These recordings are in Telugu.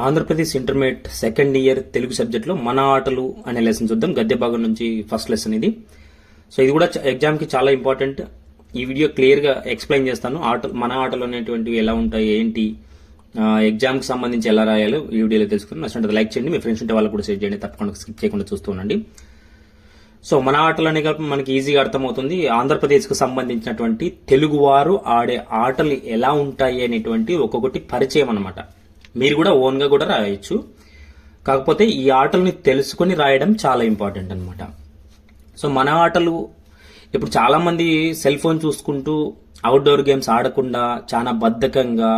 Andhra Pradesh intermediate second year Telugu సబ్జెక్ట్లో మన ఆటలు అనే లెసన్ చూద్దాం. గద్య భాగం నుంచి ఫస్ట్ లెసన్ ఇది. సో ఇది కూడా ఎగ్జామ్కి చాలా ఇంపార్టెంట్. ఈ వీడియో క్లియర్గా ఎక్స్ప్లెయిన్ చేస్తాను. మన ఆటలు అనేటువంటివి ఎలా ఉంటాయి, ఏంటి, ఎగ్జామ్కి సంబంధించి ఎలా రాయాలో ఈ వీడియోలో తెలుసుకుని నచ్చినట్టు లైక్ చేయండి. మీ ఫ్రెండ్స్ ఉంటే వాళ్ళకు కూడా షేర్ చేయండి. తప్పకుండా స్కిప్ చేయకుండా చూస్తూ ఉండండి. సో మన ఆటలు అనే మనకి ఈజీగా అర్థమవుతుంది. ఆంధ్రప్రదేశ్కు సంబంధించినటువంటి తెలుగువారు ఆడే ఆటలు ఎలా ఉంటాయి అనేటువంటి ఒక్కొక్కటి పరిచయం అనమాట. మీరు కూడా ఓన్గా కూడా రాయొచ్చు. కాకపోతే ఈ ఆటల్ని తెలుసుకొని రాయడం చాలా ఇంపార్టెంట్ అనమాట. సో మన ఆటలు ఇప్పుడు చాలామంది సెల్ ఫోన్ చూసుకుంటూ అవుట్డోర్ గేమ్స్ ఆడకుండా చాలా బద్ధకంగా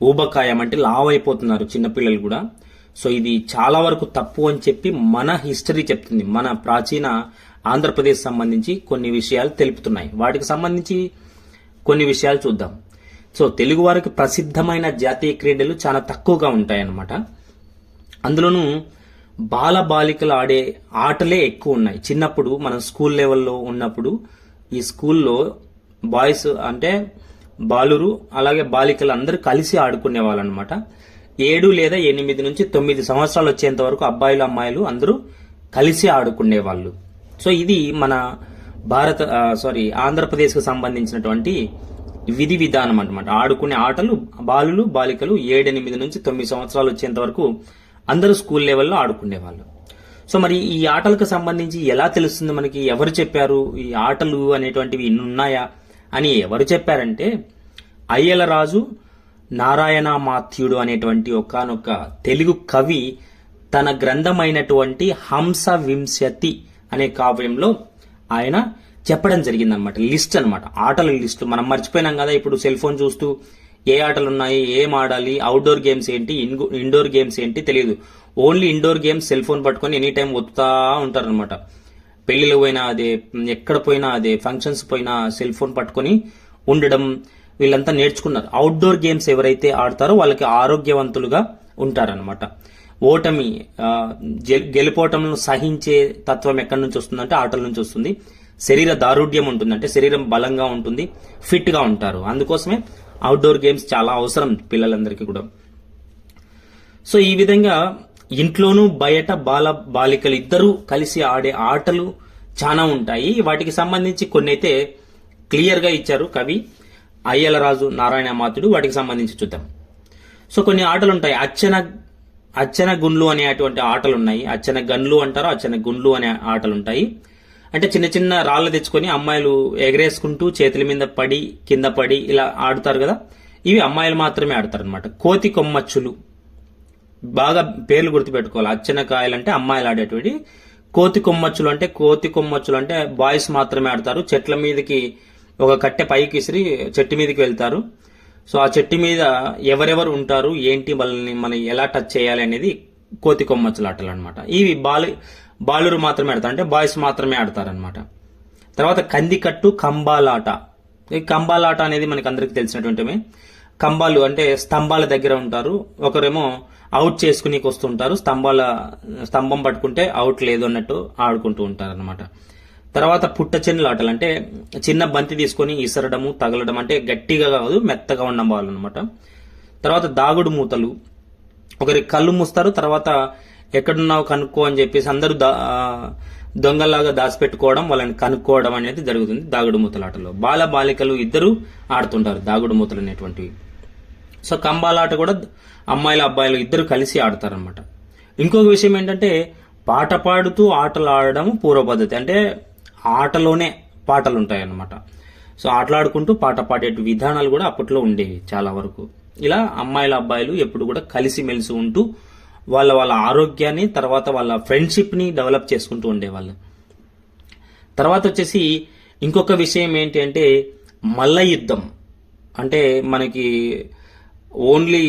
ఊబకాయం అంటే లావ్ అయిపోతున్నారు చిన్నపిల్లలు కూడా. సో ఇది చాలా వరకు తప్పు అని చెప్పి మన హిస్టరీ చెప్తుంది. మన ప్రాచీన ఆంధ్రప్రదేశ్ సంబంధించి కొన్ని విషయాలు తెలుపుతున్నాయి. వాటికి సంబంధించి కొన్ని విషయాలు చూద్దాం. సో తెలుగు వారికి ప్రసిద్ధమైన జాతీయ క్రీడలు చాలా తక్కువగా ఉంటాయన్నమాట. అందులోనూ బాలికలు ఆడే ఆటలే ఎక్కువ ఉన్నాయి. చిన్నప్పుడు మనం స్కూల్ లెవెల్లో ఉన్నప్పుడు ఈ స్కూల్లో బాయ్స్ అంటే బాలురు అలాగే బాలికలు అందరూ కలిసి ఆడుకునే వాళ్ళు అనమాట. 7 లేదా 8 నుంచి 9 సంవత్సరాలు వచ్చేంత వరకు అబ్బాయిలు అమ్మాయిలు అందరూ కలిసి ఆడుకునే వాళ్ళు. సో ఇది మన ఆంధ్రప్రదేశ్కు సంబంధించినటువంటి విధి విధానం అనమాట. ఆడుకునే ఆటలు బాలికలు 7, 8 నుంచి 9 సంవత్సరాలు వచ్చేంత వరకు అందరూ స్కూల్ లెవెల్లో ఆడుకునేవాళ్ళు. సో మరి ఈ ఆటలకు సంబంధించి ఎలా తెలుస్తుంది మనకి, ఎవరు చెప్పారు ఈ ఆటలు అనేటువంటివి ఇన్ని ఉన్నాయా అని ఎవరు చెప్పారంటే అయ్యలరాజు నారాయణ మాథ్యుడు అనేటువంటి ఒకానొక తెలుగు కవి తన గ్రంథమైనటువంటి హంస వింశతి అనే కావ్యంలో ఆయన చెప్పడం జరిగిందనమాట. లిస్ట్ అనమాట, ఆటల లిస్ట్. మనం మర్చిపోయినాం కదా, ఇప్పుడు సెల్ ఫోన్ చూస్తూ ఏ ఆటలు ఉన్నాయి, ఏం ఆడాలి, అవుట్డోర్ గేమ్స్ ఏంటి, ఇండోర్ గేమ్స్ ఏంటి తెలియదు. Only indoor games cell phone పట్టుకొని ఎనీ టైం వత్తుతా ఉంటారనమాట. పెళ్లిలో పోయినా అదే, ఎక్కడ పోయినా అదే, ఫంక్షన్స్ పోయినా సెల్ ఫోన్ పట్టుకొని ఉండడం వీళ్ళంతా నేర్చుకున్నారు. అవుట్డోర్ గేమ్స్ ఎవరైతే ఆడతారో వాళ్ళకి ఆరోగ్యవంతులుగా ఉంటారనమాట. ఓటమి గెలుపోటములను సహించే తత్వం ఎక్కడి నుంచి వస్తుందంటే ఆటల నుంచి వస్తుంది. శరీర దారుఢ్యం ఉంటుంది, అంటే శరీరం బలంగా ఉంటుంది, ఫిట్ గా ఉంటారు. అందుకోసమే అవుట్డోర్ గేమ్స్ చాలా అవసరం పిల్లలందరికీ కూడా. సో ఈ విధంగా ఇంట్లోనూ బయట బాలికలు ఇద్దరూ కలిసి ఆడే ఆటలు చాలా ఉంటాయి. వాటికి సంబంధించి కొన్ని అయితే క్లియర్ గా ఇచ్చారు కవి అయ్యలరాజు నారాయణ మాథుడు. వాటికి సంబంధించి చూద్దాం. సో కొన్ని ఆటలు ఉంటాయి. అచ్చన గుండ్లు అనేటువంటి ఆటలు ఉన్నాయి. అచ్చన గన్లు అంటారు, అచ్చన గుండ్లు అనే ఆటలు ఉంటాయి. అంటే చిన్న చిన్న రాళ్ళు తెచ్చుకొని అమ్మాయిలు ఎగరేసుకుంటూ చేతుల మీద పడి కింద పడి ఇలా ఆడుతారు కదా, ఇవి అమ్మాయిలు మాత్రమే ఆడతారు అనమాట. కోతి కొమ్మచ్చులు, బాగా పేర్లు గుర్తుపెట్టుకోవాలి. అచ్చన కాయలు అంటే అమ్మాయిలు ఆడేటువంటి, కోతి కొమ్మచ్చులు అంటే బాయ్స్ మాత్రమే ఆడతారు. చెట్ల మీదకి ఒక కట్టె పైకి ఇసిరి చెట్టు మీదకి వెళ్తారు. సో ఆ చెట్టు మీద ఎవరెవరు ఉంటారు, ఏంటి, వాళ్ళని మనం ఎలా టచ్ చేయాలి అనేది కోతి కొమ్మచ్చుల ఆటలు అనమాట. ఇవి బాలురు మాత్రమే ఆడతారు, అంటే బాయ్స్ మాత్రమే ఆడతారనమాట. తర్వాత కందికట్టు కంబాలాట. ఈ కంబాలాట అనేది మనకి అందరికి తెలిసినటువంటివి. కంబాలు అంటే స్తంభాల దగ్గర ఉంటారు, ఒకరేమో అవుట్ చేసుకుని వస్తుంటారు, స్తంభం పట్టుకుంటే అవుట్ లేదు అన్నట్టు ఆడుకుంటూ ఉంటారు అనమాట. తర్వాత పుట్టచెన్నుల ఆటలు అంటే చిన్న బంతి తీసుకొని ఇసరడము తగలడం, అంటే గట్టిగా కాదు మెత్తగా ఉన్న బాల్ అనమాట. తర్వాత దాగుడు మూతలు, ఒకరి కళ్ళు మూస్తారు, తర్వాత ఎక్కడున్నావు కనుక్కో అని చెప్పేసి అందరూ దొంగలాగా దాచిపెట్టుకోవడం, వాళ్ళని కనుక్కోవడం అనేది జరుగుతుంది దాగుడు మూతల ఆటలో. బాలికలు ఇద్దరు ఆడుతుంటారు దాగుడు మూతలు అనేటువంటివి. సో కంబాలాట కూడా అమ్మాయిలు అబ్బాయిలు ఇద్దరు కలిసి ఆడతారనమాట. ఇంకొక విషయం ఏంటంటే పాట పాడుతూ ఆటలు ఆడడం పూర్వ పద్ధతి. అంటే ఆటలోనే పాటలు ఉంటాయి అన్నమాట. సో ఆటలాడుకుంటూ పాట పాడే విధానాలు కూడా అప్పట్లో ఉండేవి చాలా వరకు. ఇలా అమ్మాయిల అబ్బాయిలు ఎప్పుడు కూడా కలిసిమెలిసి ఉంటూ వాళ్ళ ఆరోగ్యాన్ని, తర్వాత వాళ్ళ ఫ్రెండ్షిప్ ని డెవలప్ చేసుకుంటూ ఉండేవాళ్ళు. తర్వాత వచ్చేసి ఇంకొక విషయం ఏంటి అంటే మల్ల యుద్ధం. అంటే మనకి ఓన్లీ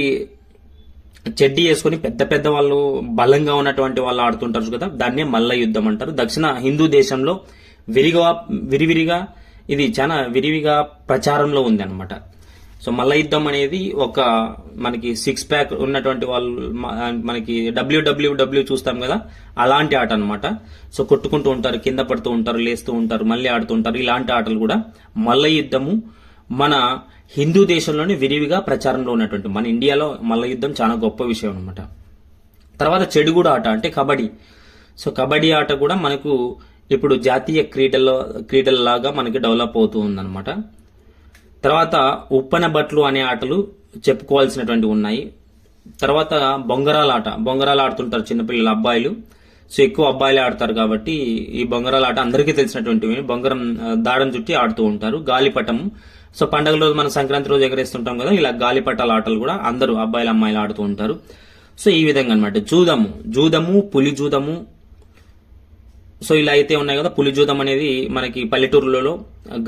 చెడ్డీ వేసుకుని పెద్ద వాళ్ళు బలంగా ఉన్నటువంటి వాళ్ళు ఆడుతుంటారు కదా, దాన్నే మల్ల యుద్ధం అంటారు. దక్షిణ హిందూ దేశంలో విరివిగా ఇది చాలా విరివిగా ప్రచారంలో ఉంది అనమాట. సో మల్ల యుద్ధం అనేది ఒక మనకి 6 ప్యాక్ ఉన్నటువంటి వాళ్ళు, మనకి డబ్ల్యూడబ్ల్యూడబ్ల్యూ చూస్తాం కదా, అలాంటి ఆట అనమాట. సో కొట్టుకుంటూ ఉంటారు, కింద పడుతూ ఉంటారు, లేస్తూ ఉంటారు, మళ్ళీ ఆడుతూ ఉంటారు. ఇలాంటి ఆటలు కూడా మల్ల యుద్ధము మన హిందూ దేశంలోనే విరివిగా ప్రచారంలో ఉన్నటువంటి మన ఇండియాలో మల్ల యుద్ధం చాలా గొప్ప విషయం అనమాట. తర్వాత చెడుగుడు ఆట అంటే కబడ్డీ. సో కబడ్డీ ఆట కూడా మనకు ఇప్పుడు జాతీయ క్రీడల్లాగా మనకి డెవలప్ అవుతూ ఉందన్నమాట. తర్వాత ఉప్పన బట్లు అనే ఆటలు చెప్పుకోవాల్సినటువంటి ఉన్నాయి. తర్వాత బొంగరాల ఆడుతుంటారు చిన్నపిల్లలు, అబ్బాయిలు. సో ఎక్కువ అబ్బాయిలే ఆడతారు కాబట్టి ఈ బొంగరాల ఆట అందరికీ తెలిసినటువంటివి. బొంగరం దాడం చుట్టి ఆడుతూ ఉంటారు. గాలిపటం, సో పండుగల రోజు మనం సంక్రాంతి రోజు ఎగరేస్తుంటాం కదా, ఇలా గాలిపటాల ఆటలు కూడా అందరూ అబ్బాయిలు అమ్మాయిలు ఆడుతూ ఉంటారు. సో ఈ విధంగా అనమాట. జూదము, పులి జూదము, సో ఇలా అయితే ఉన్నాయి కదా. పులి జూదం అనేది మనకి పల్లెటూరులలో,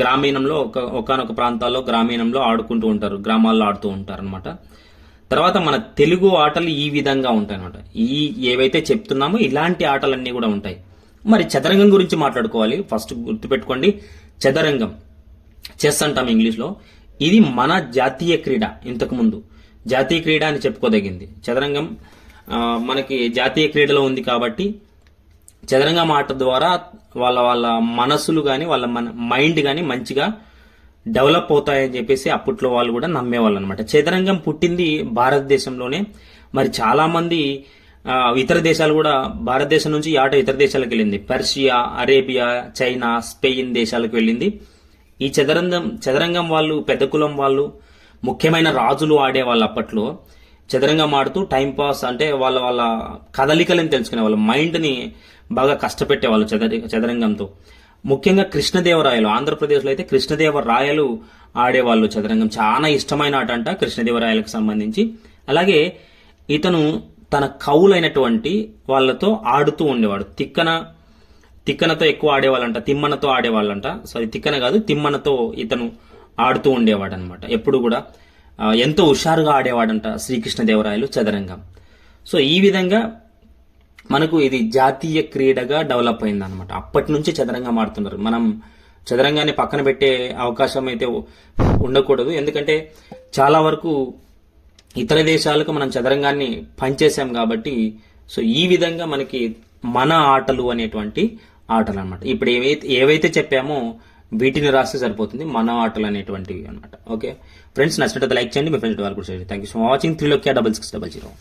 గ్రామీణంలో ఒకనొక ప్రాంతాల్లో గ్రామీణంలో ఆడుకుంటూ ఉంటారు, గ్రామాల్లో ఆడుతూ ఉంటారు అనమాట. తర్వాత మన తెలుగు ఆటలు ఈ విధంగా ఉంటాయి అనమాట. ఏవైతే చెప్తున్నామో ఇలాంటి ఆటలన్నీ కూడా ఉంటాయి. మరి చదరంగం గురించి మాట్లాడుకోవాలి. ఫస్ట్ గుర్తుపెట్టుకోండి, చదరంగం, చెస్ అంటాం ఇంగ్లీష్లో. ఇది మన జాతీయ క్రీడ. ఇంతకు ముందు జాతీయ క్రీడ అని చెప్పుకోదగింది. చదరంగం మనకి జాతీయ క్రీడలో ఉంది కాబట్టి చదరంగం ఆట ద్వారా వాళ్ళ మనసులు కానీ వాళ్ళ మైండ్ కానీ మంచిగా డెవలప్ అవుతాయని చెప్పేసి అప్పట్లో వాళ్ళు కూడా నమ్మేవాళ్ళు అనమాట. చదరంగం పుట్టింది భారతదేశంలోనే. మరి చాలా మంది ఇతర దేశాలు కూడా, భారతదేశం నుంచి ఈ ఆట ఇతర దేశాలకు వెళ్ళింది. పర్షియా, అరేబియా, చైనా, స్పెయిన్ దేశాలకు వెళ్ళింది. ఈ చదరంగం వాళ్ళు పెద్ద కులం వాళ్ళు, ముఖ్యమైన రాజులు ఆడేవాళ్ళు అప్పట్లో. చదరంగం ఆడుతూ టైంపాస్ అంటే వాళ్ళ కదలికలను తెలుసుకునే వాళ్ళ మైండ్ని బాగా కష్టపెట్టేవాళ్ళు చదరంగంతో. ముఖ్యంగా కృష్ణదేవరాయలు, ఆంధ్రప్రదేశ్లో అయితే కృష్ణదేవరాయలు ఆడేవాళ్ళు చదరంగం. చాలా ఇష్టమైన ఆట అంట కృష్ణదేవరాయలకు సంబంధించి. అలాగే ఇతను తన కవులైనటువంటి వాళ్ళతో ఆడుతూ ఉండేవాడు. తిక్కనతో ఎక్కువ ఆడేవాళ్ళంట, తిమ్మనతో ఆడేవాళ్ళంట. సారీ, తిక్కన కాదు, తిమ్మనతో ఇతను ఆడుతూ ఉండేవాడు అనమాట. ఎప్పుడు కూడా ఎంతో హుషారుగా ఆడేవాడంట శ్రీకృష్ణదేవరాయలు చదరంగం. సో ఈ విధంగా మనకు ఇది జాతీయ క్రీడగా డెవలప్ అయింది అనమాట. అప్పటి నుంచి చదరంగం ఆడుతున్నారు. మనం చదరంగాన్ని పక్కన పెట్టే అవకాశం అయితే ఉండకూడదు. ఎందుకంటే చాలా వరకు ఇతర దేశాలకు మనం చదరంగాన్ని పనిచేసాం కాబట్టి. సో ఈ విధంగా మనకి మన ఆటలు అనేటువంటి ఆటలు అనమాట. ఇప్పుడు ఏవైతే చెప్పామో వీటిని రాస్తే సరిపోతుంది, మన ఆటలు అనేటువంటివి అనమాట. ఓకే ఫ్రెండ్స్, నచ్చినట్లయితే లైక్ చేయండి, మీ ఫ్రెండ్స్ వాళ్ళు కూడా చేయండి. Thank you so much watching. 3 6600.